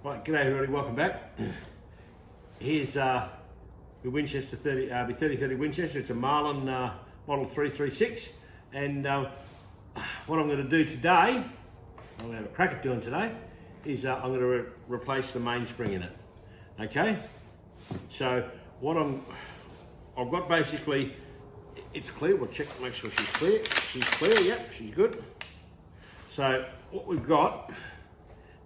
Right, g'day everybody, welcome back. Here's the Winchester 3030 Winchester. It's a Marlin model 336, and what I'm going to do today, I'm going to have a crack at doing today, is I'm going to replace the mainspring in it. Okay, so what I've got basically, it's clear. We'll check to make sure she's clear. She's clear, yep, she's good. So what we've got,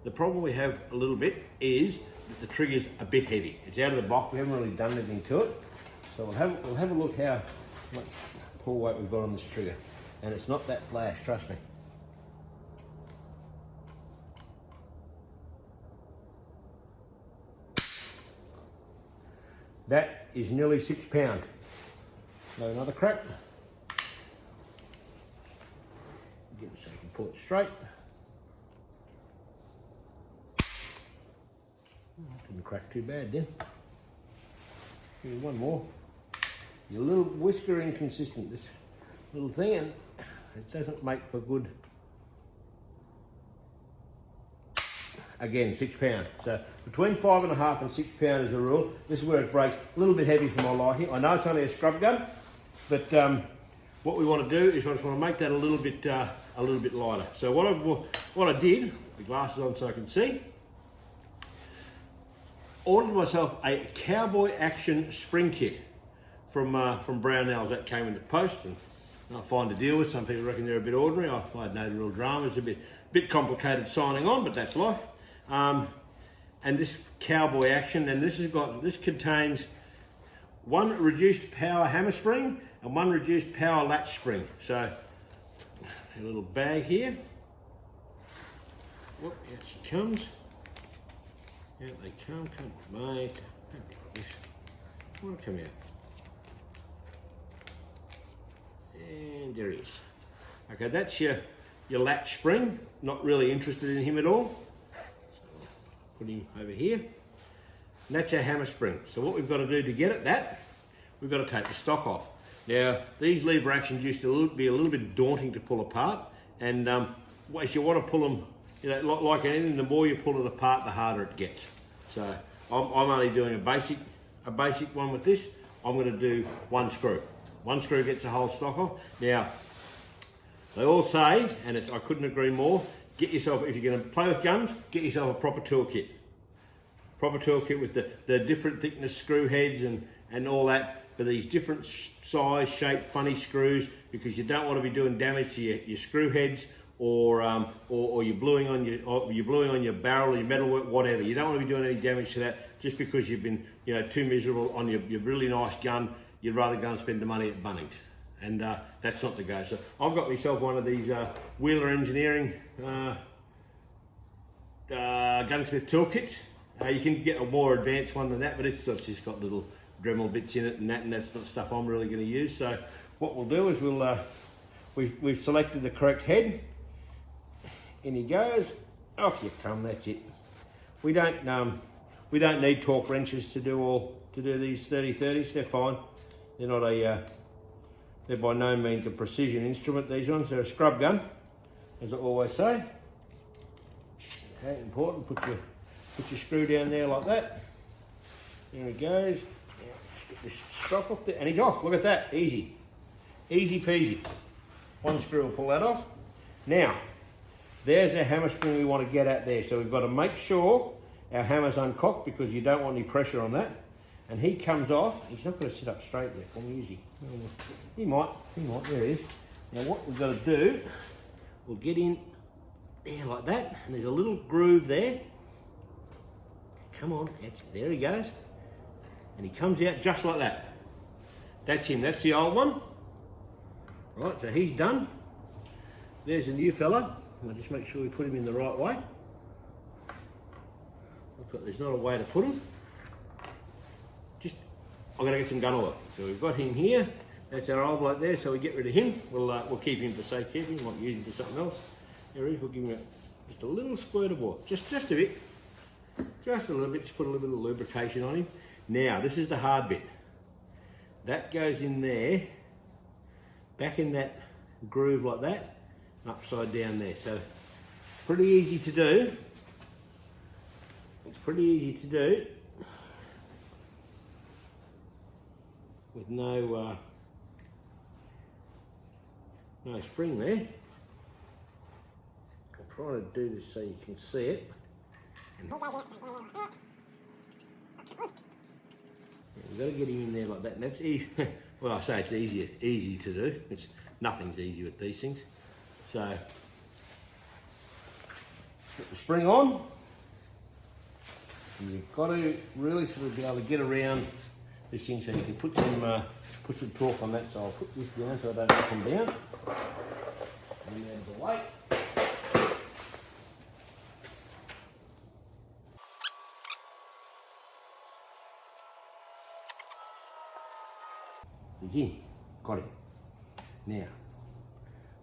the problem we have a little bit is that the trigger's a bit heavy. It's out of the box, we haven't really done anything to it. So we'll have a look how much pull weight we've got on this trigger. And it's not that flash, trust me. That is nearly 6 pounds. So another crack. Get it so you can pull it straight. Didn't crack too bad then. Here's one more. Your little whisker inconsistent, this little thing, and it doesn't make for good. Again, 6 pounds. So between 5.5 and 6 pounds is a rule. This is where it breaks. A little bit heavy for my liking. I know it's only a scrub gun, but what we want to do is I just want to make that a little bit lighter. So what I did, the glasses on so I can see, ordered myself a Cowboy Action spring kit from Brownells. That came in the post, and I find to deal with. Some people reckon they're a bit ordinary. I had no real drama. It's a bit complicated signing on, but that's life. And this Cowboy Action, and this contains one reduced power hammer spring and one reduced power latch spring. So a little bag here. Whoop, here she comes. Out they come on, mate. Come on, come out. And there he is. Okay, that's your latch spring. Not really interested in him at all. So put him over here. And that's our hammer spring. So what we've got to do to get at we've got to take the stock off. Now, these lever actions used to be a little bit daunting to pull apart, and if you want to pull them, you know, like anything, the more you pull it apart, the harder it gets. So I'm only doing a basic one with this. I'm going to do one screw. One screw gets the whole stock off. Now, they all say, and I couldn't agree more, get yourself, if you're going to play with guns, get yourself a proper toolkit. Proper toolkit with the different thickness screw heads and all that, for these different size, shape, funny screws, because you don't want to be doing damage to your screw heads, or you're bluing on your barrel, your metalwork, whatever. You don't want to be doing any damage to that just because you've been, you know, too miserable on your really nice gun. You'd rather go and spend the money at Bunnings, and that's not the go. So I've got myself one of these Wheeler Engineering gunsmith toolkits. You can get a more advanced one than that, but it's just got little Dremel bits in it, and that's not stuff I'm really going to use. So what we'll do is we've selected the correct head. In he goes. Off you come. That's it. We don't need torque wrenches to do these 3030s. They're fine. They're not they're by no means a precision instrument. These ones, they're a scrub gun, as I always say. Okay, important. Put your screw down there like that. There he goes. Now, just get this strap off there, and he's off. Look at that. Easy peasy. One screw will pull that off. Now, there's our hammer spring we want to get at there. So we've got to make sure our hammer's uncocked, because you don't want any pressure on that. And he comes off. He's not going to sit up straight there for me, is he? He might, there he is. Now what we've got to do, we'll get in there like that, and there's a little groove there. Come on, there he goes. And he comes out just like that. That's him, that's the old one. Right, so he's done. There's a new fella. I'll just make sure we put him in the right way. Looks like there's not a way to put him. I'm going to get some gun oil. So we've got him here. That's our old bloke there, so we get rid of him. We'll keep him for safekeeping. We might use him for something else. There he is. We'll give him just a little squirt of oil. Just a bit. Just a little bit. Just put a little bit of lubrication on him. Now, this is the hard bit. That goes in there, back in that groove like that, upside down there. So pretty easy to do. Let's pretty easy to do with no spring there. I'll try to do this so you can see it. And you've got to get him in there like that, and that's easy. Well, I say it's easy to do. Nothing's easy with these things. So put the spring on, and you've got to really sort of be able to get around this thing so you can put some torque on that. So I'll put this down so I don't knock them down. And out of the way. Again, got him. Now,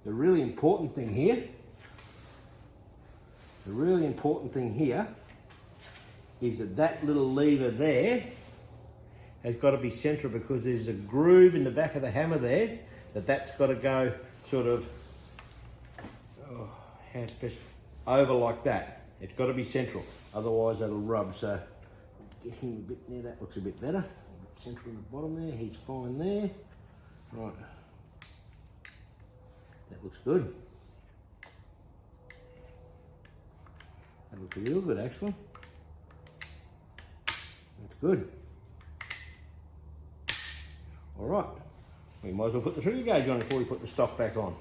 the really important thing here is that little lever there has got to be central, because there's a groove in the back of the hammer there that's got to go sort of over like that. It's got to be central, otherwise it'll rub. So get him a bit there. That looks a bit better. A bit central in the bottom there. He's fine there. Right. That looks good. That looks a little good actually. That's good. All right. We might as well put the trigger gauge on before we put the stock back on.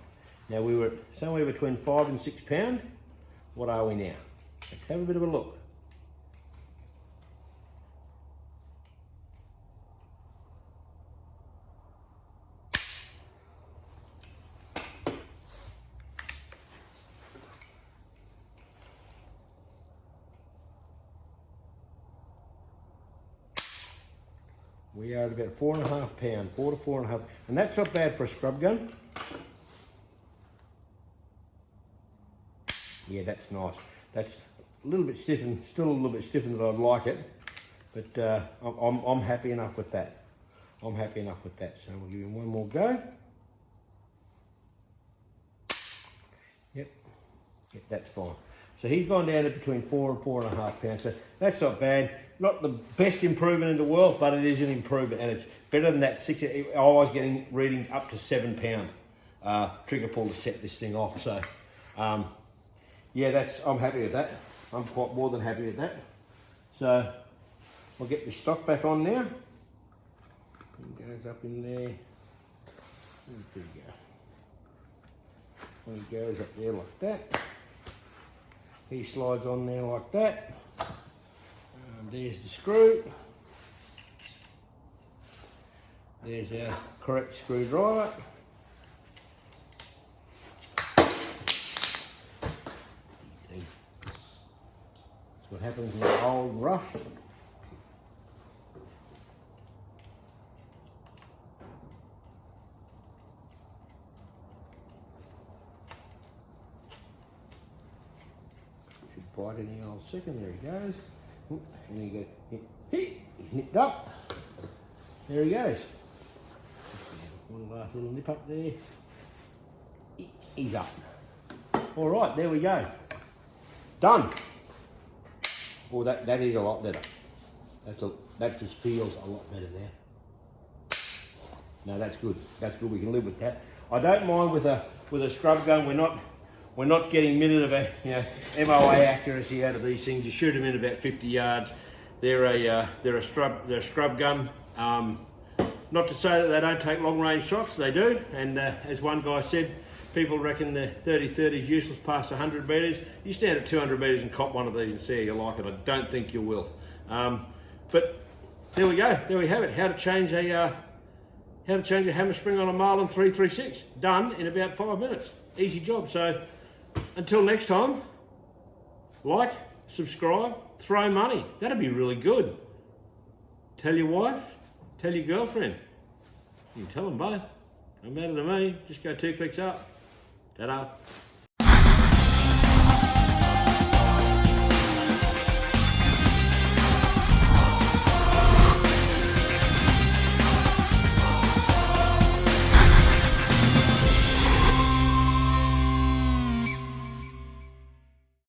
Now we were somewhere between 5 and 6 pound. What are we now? Let's have a bit of a look. We are at about 4.5 pound, 4 to 4.5, and that's not bad for a scrub gun. Yeah, that's nice. That's a little bit stiffened, still a little bit stiffened than I'd like it, but I'm happy enough with that. I'm happy enough with that. So we'll give him one more go. Yep, that's fine. So he's gone down to between 4 and 4.5 pounds. So that's not bad. Not the best improvement in the world, but it is an improvement, and it's better than that 6. I was getting readings up to 7 pound trigger pull to set this thing off. So yeah, I'm happy with that. I'm quite more than happy with that. So we'll get the stock back on now. It goes up in there. There we go. When he goes up there like that, he slides on there like that. There's the screw. There's our correct screwdriver. That's what happens in the old rough. Should bite any old second. There he goes. And he goes, he's nipped up. There he goes. One last little nip up there. He's up. All right, there we go. Done. Oh, that is a lot better. That just feels a lot better there. No, that's good. That's good. We can live with that. I don't mind with a scrub gun. We're not getting minute of a MOA accuracy out of these things. You shoot them in about 50 yards. They're a scrub gun. Not to say that they don't take long range shots. They do. And as one guy said, people reckon the 30-30 is useless past 100 metres. You stand at 200 metres and cop one of these and see how you like it. I don't think you will. But there we go. There we have it. How to change a hammer spring on a Marlin 336. Done in about 5 minutes. Easy job. So until next time, like, subscribe, throw money. That'd be really good. Tell your wife, tell your girlfriend. You can tell them both. No matter to me, just go 2 clicks up. Ta-da.